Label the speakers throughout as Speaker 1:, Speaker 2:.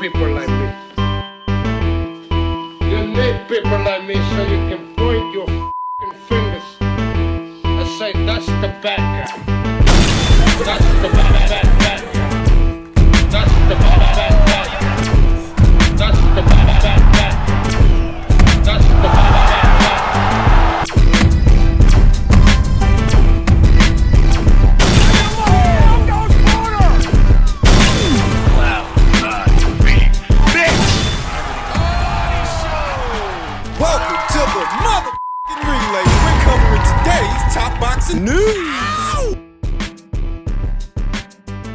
Speaker 1: people like me. You need people like me so you can point your f***ing fingers and say, that's the bad guy. That's the bad guy. That's the bad guy. That's the bad guy. That's the bad guy.
Speaker 2: Welcome to the motherfucking relay. We're covering today's top boxing news.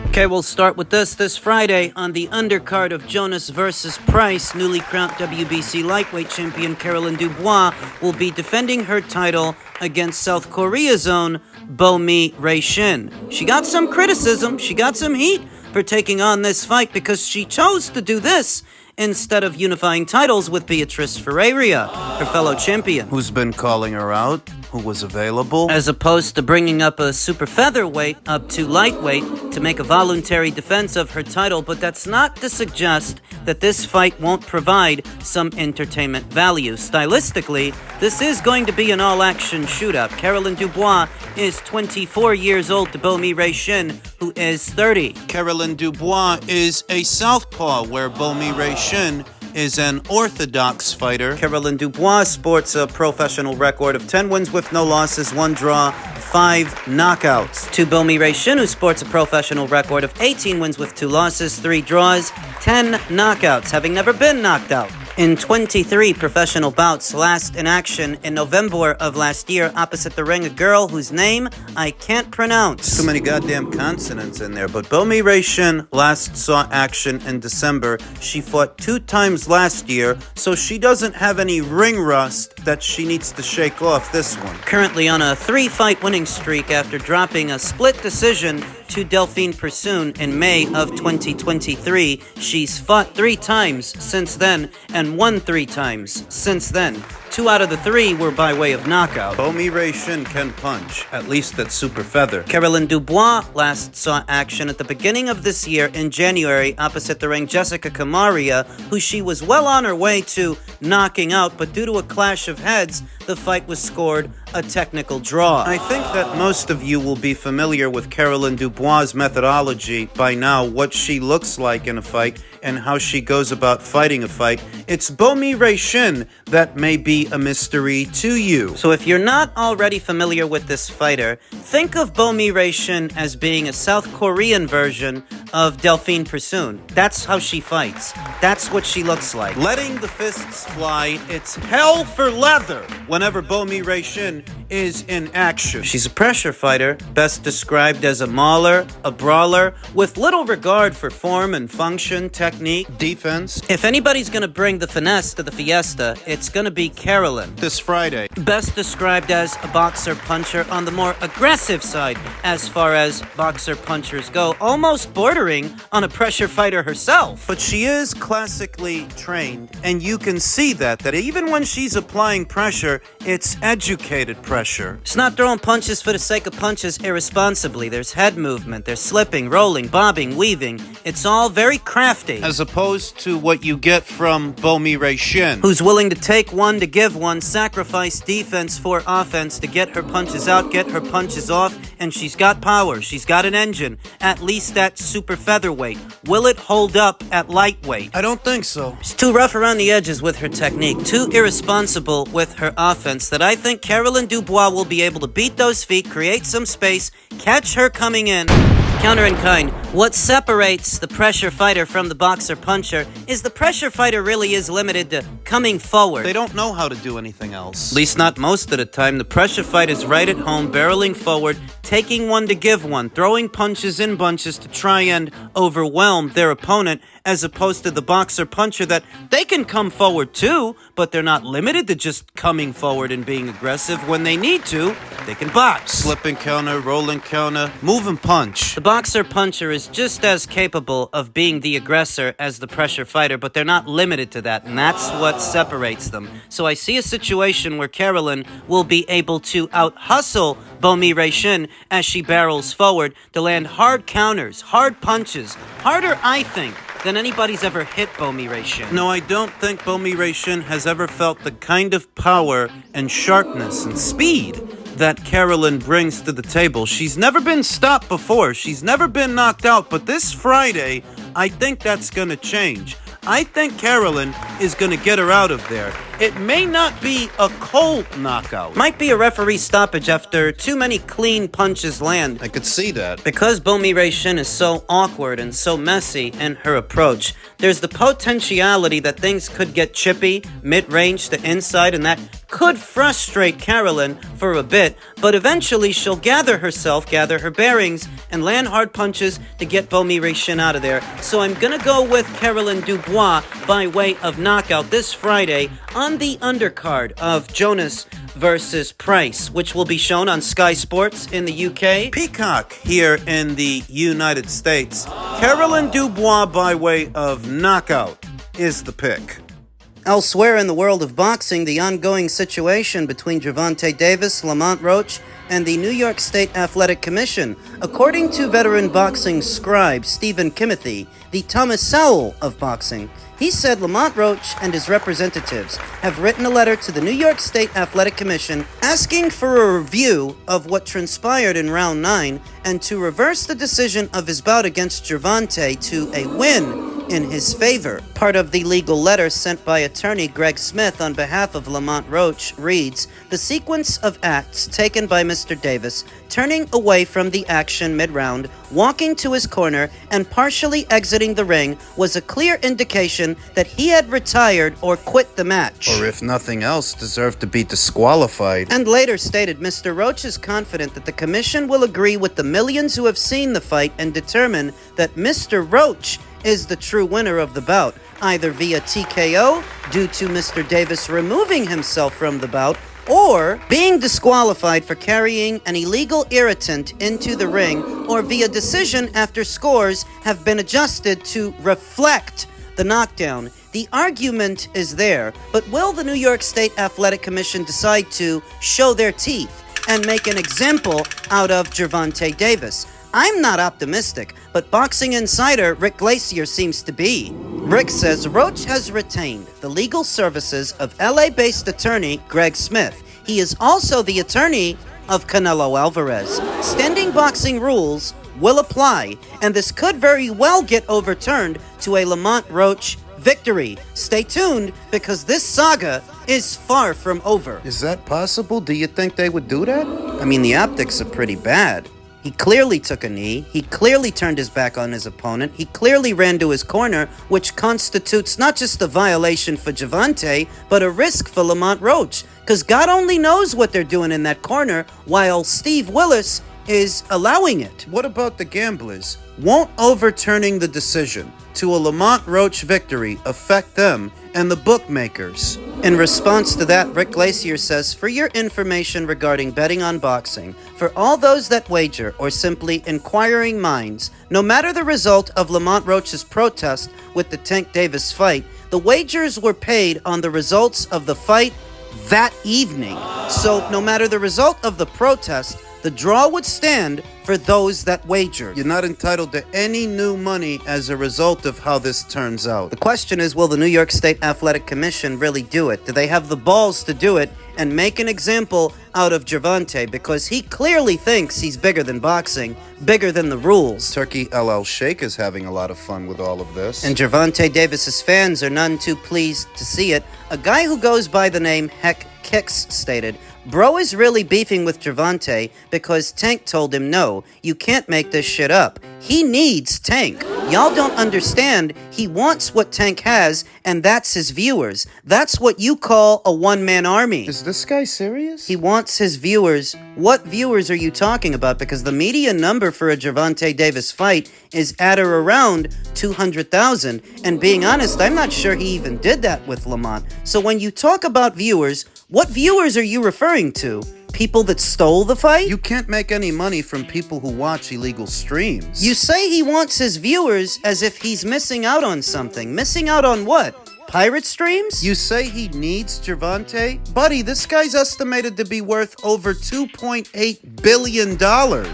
Speaker 3: Okay, we'll start with this Friday on the undercard of Jonas versus Price. Newly crowned WBC lightweight champion Caroline Dubois will be defending her title against South Korea's own Bo Mi Re Shin. She got some criticism, she got some heat for taking on this fight because she chose to do this instead of unifying titles with Beatrice Ferreira, her fellow champion.
Speaker 4: Who's been calling her out? Who was available?
Speaker 3: As opposed to bringing up a super featherweight up to lightweight to make a voluntary defense of her title, but that's not to suggest that this fight won't provide some entertainment value. Stylistically, this is going to be an all-action shootout. Caroline Dubois is 24 years old to Bo Mi Re Shin, who is 30.
Speaker 4: Caroline Dubois is a southpaw, where Bo Mi Re Shin is an orthodox fighter.
Speaker 3: Caroline Dubois sports a professional record of 10 wins with no losses, 1 draw, 5 knockouts. To Bo Mi Re Shin, who sports a professional record of 18 wins with 2 losses, 3 draws, 10 knockouts, having never been knocked out in 23 professional bouts. Last in action in November of last year opposite the ring, a girl whose name I can't pronounce.
Speaker 4: Too many goddamn consonants in there. But Bo Mi Re Shin last saw action in December. She fought 2 times last year, so she doesn't have any ring rust that she needs to shake off this one.
Speaker 3: Currently on a 3-fight winning streak after dropping a split decision to Delphine Persoon in May of 2023. She's fought 3 times since then and won 3 times since then. 2 out of the 3 were by way of knockout.
Speaker 4: Bo Mi Re Shin can punch, at least at super feather.
Speaker 3: Caroline Dubois last saw action at the beginning of this year in January opposite the ring Jessica Camaria, who she was well on her way to knocking out, but due to a clash of heads, the fight was scored a technical draw.
Speaker 4: I think that most of you will be familiar with Caroline Dubois' methodology by now, what she looks like in a fight and how she goes about fighting a fight. It's Bo Mi Re Shin that may be a mystery to you.
Speaker 3: So if you're not already familiar with this fighter, think of Bo Mi Re Shin as being a South Korean version of Delphine Persoon. That's how she fights. That's what she looks like.
Speaker 4: Letting the fists fly, it's hell for leather whenever Bo Mi Re Shin is in action.
Speaker 3: She's a pressure fighter, best described as a mauler, a brawler, with little regard for form and function, technique,
Speaker 4: defense.
Speaker 3: If anybody's gonna bring the finesse to the fiesta, it's gonna be Caroline.
Speaker 4: This Friday.
Speaker 3: Best described as a boxer-puncher on the more aggressive side as far as boxer-punchers go, almost bordering on a pressure fighter herself.
Speaker 4: But she is classically trained, and you can see that even when she's applying pressure, it's educated pressure.
Speaker 3: It's not throwing punches for the sake of punches irresponsibly. There's head movement, there's slipping, rolling, bobbing, weaving. It's all very crafty.
Speaker 4: As opposed to what you get from Bo Mi Re Shin,
Speaker 3: who's willing to take one to give one, sacrifice defense for offense to get her punches out, get her punches off, and she's got power, she's got an engine, at least at super featherweight. Will it hold up at lightweight?
Speaker 4: I don't think so.
Speaker 3: She's too rough around the edges with her technique, too irresponsible with her offense, that I think Caroline Dubois will be able to beat those feet, create some space, catch her coming in. Counter in kind, what separates the pressure fighter from the boxer-puncher is the pressure fighter really is limited to coming forward.
Speaker 4: They don't know how to do anything else.
Speaker 3: At least not most of the time. The pressure fighter is right at home, barreling forward, taking one to give one, throwing punches in bunches to try and overwhelm their opponent, as opposed to the boxer-puncher that they can come forward too, but they're not limited to just coming forward and being aggressive. When they need to, they can box.
Speaker 4: Slipping counter, rolling counter, move and punch.
Speaker 3: The boxer-puncher is just as capable of being the aggressor as the pressure fighter, but they're not limited to that, and that's what separates them. So I see a situation where Caroline will be able to out-hustle Bo Mi Re Shin as she barrels forward to land hard counters, hard punches, harder, I think, than anybody's ever hit Bo Mi Re Shin.
Speaker 4: No, I don't think Bo Mi Re Shin has ever felt the kind of power and sharpness and speed that Carolyn brings to the table. She's never been stopped before. She's never been knocked out. But this Friday, I think that's going to change. I think Carolyn is going to get her out of there. It may not be a cold knockout.
Speaker 3: Might be a referee stoppage after too many clean punches land.
Speaker 4: I could see that.
Speaker 3: Because Bo Mi Re Shin is so awkward and so messy in her approach, there's the potentiality that things could get chippy, mid-range to inside, and that could frustrate Carolyn for a bit, but eventually she'll gather her bearings, and land hard punches to get Bo Mi Re Shin out of there. So I'm gonna go with Carolyn Dubois by way of knockout this Friday on the undercard of Jonas versus Price, which will be shown on Sky Sports in the UK.
Speaker 4: Peacock here in the United States. Carolyn Dubois by way of knockout is the pick.
Speaker 3: Elsewhere in the world of boxing, the ongoing situation between Gervonta Davis, Lamont Roach, and the New York State Athletic Commission. According to veteran boxing scribe Stephen Kimothy, the Thomas Sowell of boxing, he said Lamont Roach and his representatives have written a letter to the New York State Athletic Commission asking for a review of what transpired in round 9 and to reverse the decision of his bout against Gervonta to a win in his favor. Part of the legal letter sent by attorney Greg Smith on behalf of Lamont Roach reads, "The sequence of acts taken by Mr. Davis, turning away from the action mid-round, walking to his corner, and partially exiting the ring was a clear indication that he had retired or quit the match."
Speaker 4: Or if nothing else, deserved to be disqualified.
Speaker 3: And later stated, Mr. Roach is confident that the commission will agree with the millions who have seen the fight and determine that Mr. Roach is the true winner of the bout, either via TKO, due to Mr. Davis removing himself from the bout, or being disqualified for carrying an illegal irritant into the ring, or via decision after scores have been adjusted to reflect the knockdown. The argument is there, but will the New York State Athletic Commission decide to show their teeth and make an example out of Gervonta Davis? I'm not optimistic, but boxing insider Rick Glacier seems to be. Rick says Roach has retained the legal services of LA-based attorney Greg Smith. He is also the attorney of Canelo Alvarez. Standing boxing rules will apply, and this could very well get overturned to a Lamont Roach victory. Stay tuned, because this saga is far from over.
Speaker 4: Is that possible? Do you think they would do that?
Speaker 3: I mean, the optics are pretty bad. He clearly took a knee, he clearly turned his back on his opponent, he clearly ran to his corner, which constitutes not just a violation for Gervonta, but a risk for Lamont Roach, because God only knows what they're doing in that corner, while Steve Willis is allowing it.
Speaker 4: What about the gamblers? Won't overturning the decision to a Lamont Roach victory affect them and the bookmakers?
Speaker 3: In response to that, Rick Glacier says, "For your information regarding betting on boxing, for all those that wager or simply inquiring minds, no matter the result of Lamont Roach's protest with the Tank Davis fight, the wagers were paid on the results of the fight that evening. So no matter the result of the protest, the draw would stand for those that wagered."
Speaker 4: You're not entitled to any new money as a result of how this turns out.
Speaker 3: The question is, will the New York State Athletic Commission really do it? Do they have the balls to do it and make an example out of Gervonta? Because he clearly thinks he's bigger than boxing, bigger than the rules.
Speaker 4: Turkey LL Sheikh is having a lot of fun with all of this.
Speaker 3: And Gervonta Davis's fans are none too pleased to see it. A guy who goes by the name Heck Kicks stated, "Bro is really beefing with Gervonta because Tank told him no, you can't make this shit up. He needs Tank. Y'all don't understand. He wants what Tank has, and that's his viewers. That's what you call a one-man army."
Speaker 4: Is this guy serious?
Speaker 3: He wants his viewers. What viewers are you talking about? Because the media number for a Gervonta Davis fight is at or around 200,000. And being honest, I'm not sure he even did that with Lamont. So when you talk about viewers, what viewers are you referring to? People that stole the fight?
Speaker 4: You can't make any money from people who watch illegal streams.
Speaker 3: You say he wants his viewers as if he's missing out on something. Missing out on what? pirate streams?
Speaker 4: You say he needs Gervonta? Buddy, this guy's estimated to be worth over $2.8 billion.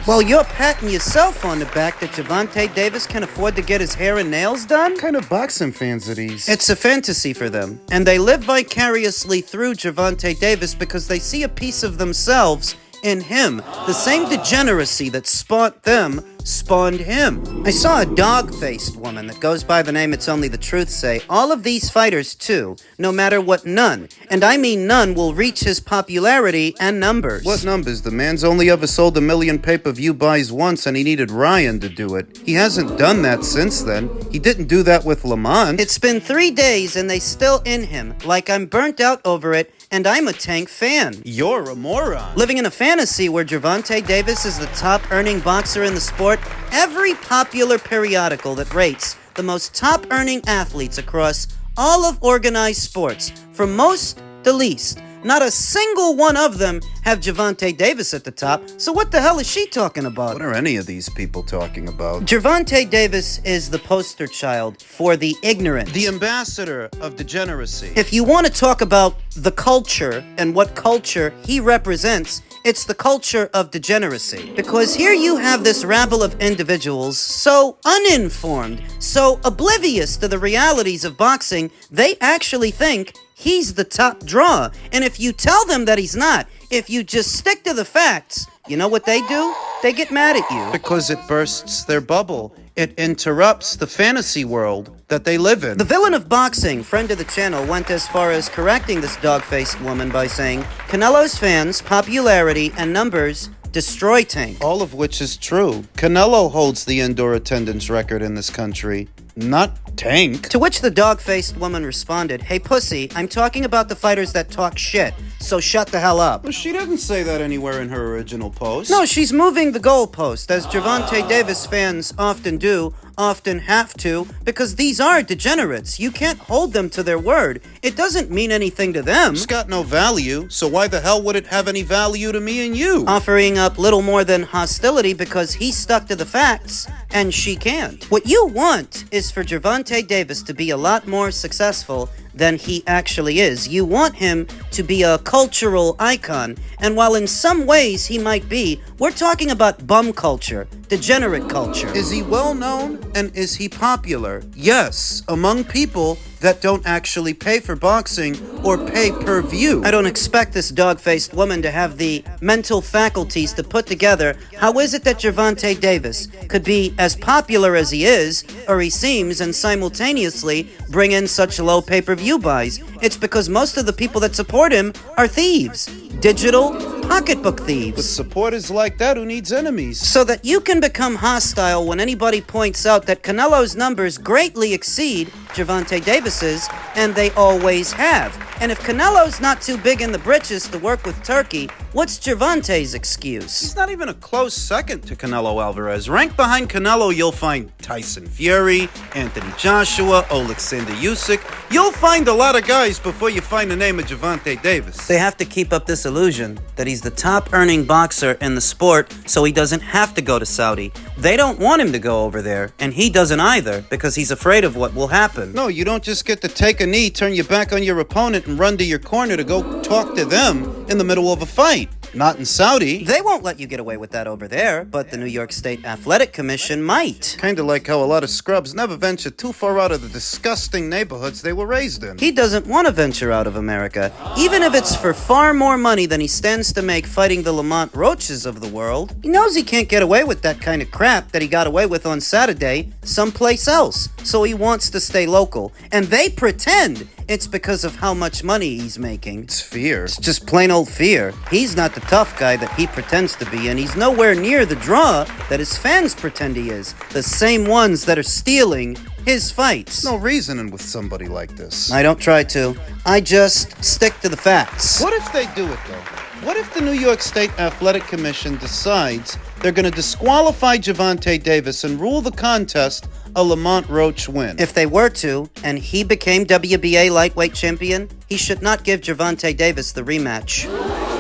Speaker 3: Well, you're patting yourself on the back that Gervonta Davis can afford to get his hair and nails done?
Speaker 4: What kind of boxing fans are these?
Speaker 3: It's a fantasy for them, and they live vicariously through Gervonta Davis because they see a piece of themselves in him. The same degeneracy that spawned them spawned him. I saw a dog-faced woman that goes by the name It's Only the Truth say, all of these fighters too, no matter what, none, and I mean none, will reach his popularity and numbers.
Speaker 4: What numbers? The man's only ever sold 1 million pay-per-view buys once, and he needed Ryan to do it. He hasn't done that since then. He didn't do that with Lamont.
Speaker 3: It's been 3 days and they still in him, like I'm burnt out over it, and I'm a Tank fan.
Speaker 4: You're a moron.
Speaker 3: Living in a fantasy where Gervonta Davis is the top-earning boxer in the sport, every popular periodical that rates the most top-earning athletes across all of organized sports, from most to least, not a single one of them have Gervonta Davis at the top, so what the hell is she talking about?
Speaker 4: What are any of these people talking about?
Speaker 3: Gervonta Davis is the poster child for the ignorant.
Speaker 4: The ambassador of degeneracy.
Speaker 3: If you want to talk about the culture and what culture he represents, it's the culture of degeneracy. Because here you have this rabble of individuals so uninformed, so oblivious to the realities of boxing, they actually think he's the top draw. And if you tell them that he's not, if you just stick to the facts, you know what they do? They get mad at you.
Speaker 4: Because it bursts their bubble. It interrupts the fantasy world that they live in.
Speaker 3: The villain of boxing, friend of the channel, went as far as correcting this dog-faced woman by saying, Canelo's fans, popularity, and numbers destroy Tank.
Speaker 4: All of which is true. Canelo holds the indoor attendance record in this country, not Tank.
Speaker 3: To which the dog-faced woman responded, hey pussy, I'm talking about the fighters that talk shit, so shut the hell up.
Speaker 4: Well, she didn't say that anywhere in her original post.
Speaker 3: No, she's moving the goalpost, as Gervonta Davis fans often do, often have to, because these are degenerates. You can't hold them to their word. It doesn't mean anything to them.
Speaker 4: It's got no value, so why the hell would it have any value to me and you?
Speaker 3: Offering up little more than hostility because he stuck to the facts, and she can't. What you want is for Gervonta Davis to be a lot more successful than he actually is. You want him to be a cultural icon, and while in some ways he might be, we're talking about bum culture, degenerate culture.
Speaker 4: Is he well known and is he popular? Yes, among people that don't actually pay for boxing or pay per view.
Speaker 3: I don't expect this dog-faced woman to have the mental faculties to put together how is it that Gervonta Davis could be as popular as he is, or he seems, and simultaneously bring in such low pay-per-view buys. It's because most of the people that support him are thieves. Digital pocketbook thieves.
Speaker 4: With supporters like that, who needs enemies?
Speaker 3: So that you can become hostile when anybody points out that Canelo's numbers greatly exceed Gervonta Davis's, and they always have. And if Canelo's not too big in the britches to work with Turkey, what's Gervonta's excuse?
Speaker 4: He's not even a close second to Canelo Alvarez. Ranked behind Canelo, you'll find Tyson Fury, Anthony Joshua, Alexander Usyk. You'll find a lot of guys before you find the name of Gervonta Davis.
Speaker 3: They have to keep up this illusion that he's the top-earning boxer in the sport so he doesn't have to go to Saudi. They don't want him to go over there, and he doesn't either because he's afraid of what will happen.
Speaker 4: No, you don't just get to take a knee, turn your back on your opponent, and run to your corner to go talk to them in the middle of a fight. Not in Saudi.
Speaker 3: They won't let you get away with that over there, but the New York State Athletic Commission might.
Speaker 4: Kinda like how a lot of scrubs never venture too far out of the disgusting neighborhoods they were raised in.
Speaker 3: He doesn't want to venture out of America, even if it's for far more money than he stands to make fighting the Lamont Roaches of the world. He knows he can't get away with that kind of crap that he got away with on Saturday someplace else, so he wants to stay local. And they pretend it's because of how much money he's making.
Speaker 4: It's fear.
Speaker 3: It's just plain old fear. He's not the tough guy that he pretends to be, and he's nowhere near the draw that his fans pretend he is. The same ones that are stealing his fights.
Speaker 4: No reasoning with somebody like this.
Speaker 3: I don't try to. I just stick to the facts.
Speaker 4: What if they do it, though? What if the New York State Athletic Commission decides they're going to disqualify Gervonta Davis and rule the contest a Lamont Roach win?
Speaker 3: If they were to, and he became WBA lightweight champion, he should not give Gervonta Davis the rematch.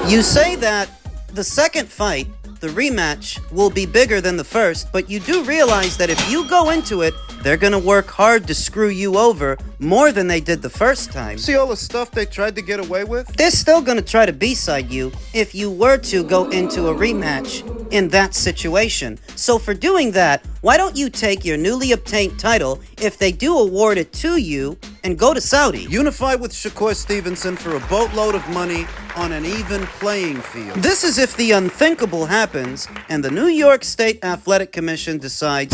Speaker 3: You say that the second fight the rematch will be bigger than the first, but you do realize that if you go into it, they're gonna work hard to screw you over more than they did the first time.
Speaker 4: See all the stuff they tried to get away with?
Speaker 3: They're still gonna try to B-side you if you were to go into a rematch in that situation. So for doing that, why don't you take your newly obtained title, if they do award it to you, and go to Saudi?
Speaker 4: Unify with Shakur Stevenson for a boatload of money on an even playing field.
Speaker 3: This is if the unthinkable happens and the New York State Athletic Commission decides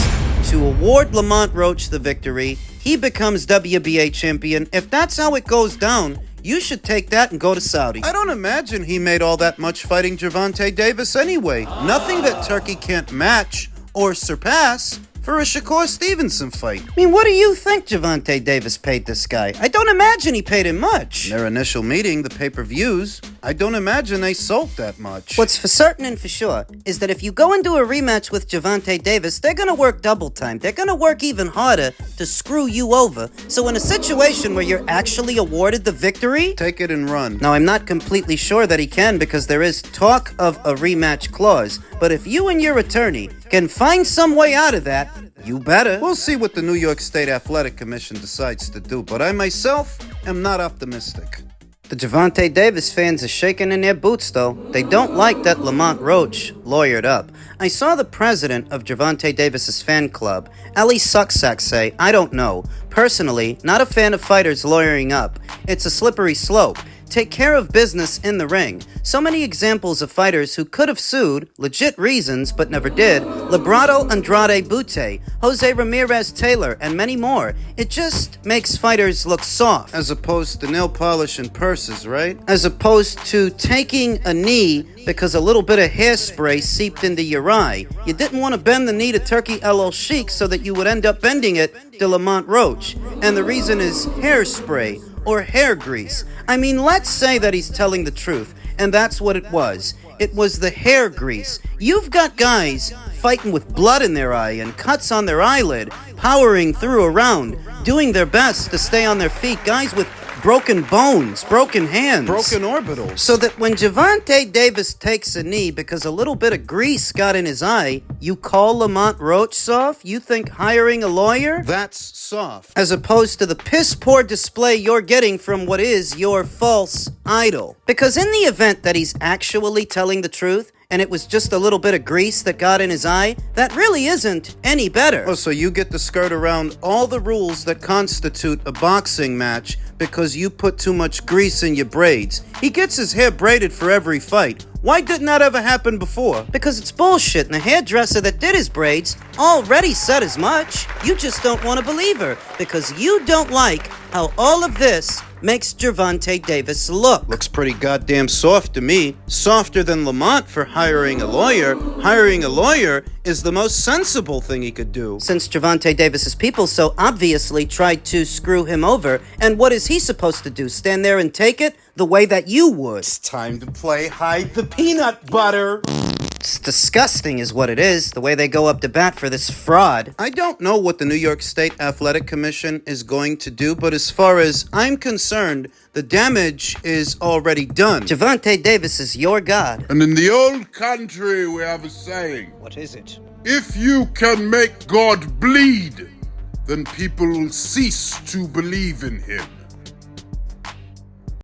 Speaker 3: to award Lamont Roach the victory. He becomes WBA champion. If that's how it goes down, you should take that and go to Saudi.
Speaker 4: I don't imagine he made all that much fighting Gervonta Davis anyway. Nothing that Turkey can't match or surpass for a Shakur Stevenson fight.
Speaker 3: I mean, what do you think Gervonta Davis paid this guy? I don't imagine he paid him much.
Speaker 4: Their initial meeting, the pay-per-views, I don't imagine they sold that much.
Speaker 3: What's for certain and for sure is that if you go into a rematch with Gervonta Davis, they're gonna work double time. They're gonna work even harder to screw you over. So in a situation where you're actually awarded the victory,
Speaker 4: take it and run.
Speaker 3: now I'm not completely sure that he can, because there is talk of a rematch clause. But if you and your attorney can find some way out of that, you better.
Speaker 4: We'll see what the New York State Athletic Commission decides to do, but I myself am not optimistic.
Speaker 3: The Gervonta Davis fans are shaking in their boots, though. They don't like that Lamont Roach lawyered up. I saw the president of Gervonta Davis's fan club, Ali Sucksack, say, "I don't know. Personally, not a fan of fighters lawyering up. It's a slippery slope. Take care of business in the ring." So many examples of fighters who could have sued, legit reasons, but never did. Librado Andrade Butte, Jose Ramirez Taylor, and many more. It just makes fighters look soft.
Speaker 4: As opposed to nail polish and purses, right?
Speaker 3: As opposed to taking a knee because a little bit of hairspray seeped into your eye. You didn't want to bend the knee to Turkey El Sheikh so that you would end up bending it to Lamont Roach. And the reason is hairspray or hair grease. I mean, let's say that he's telling the truth, and that's what it was. It was the hair grease. You've got guys fighting with blood in their eye and cuts on their eyelid, powering through a round, doing their best to stay on their feet. Guys with broken bones, broken hands,
Speaker 4: broken orbitals.
Speaker 3: So that when Gervonta Davis takes a knee because a little bit of grease got in his eye, you call Lamont Roach soft? You think hiring a lawyer?
Speaker 4: That's soft.
Speaker 3: As opposed to the piss-poor display you're getting from what is your false idol. Because in the event that he's actually telling the truth, and it was just a little bit of grease that got in his eye, that really isn't any better.
Speaker 4: Oh, so you get to skirt around all the rules that constitute a boxing match because you put too much grease in your braids. He gets his hair braided for every fight. Why didn't that ever happen before?
Speaker 3: Because it's bullshit, and the hairdresser that did his braids already said as much. You just don't want to believe her, because you don't like how all of this makes Gervonta Davis look.
Speaker 4: Looks pretty goddamn soft to me. Softer than Lamont for hiring a lawyer. Hiring a lawyer is the most sensible thing he could do.
Speaker 3: Since Gervonta Davis's people so obviously tried to screw him over, and what is he supposed to do? Stand there and take it the way that you would?
Speaker 4: It's time to play hide the peanut butter.
Speaker 3: It's disgusting is what it is, the way they go up to bat for this fraud.
Speaker 4: I don't know what the New York State Athletic Commission is going to do, but as far as I'm concerned, the damage is already done.
Speaker 3: Gervonta Davis is your god.
Speaker 1: And in the old country, we have a saying.
Speaker 3: What is it?
Speaker 1: If you can make God bleed, then people will cease to believe in him.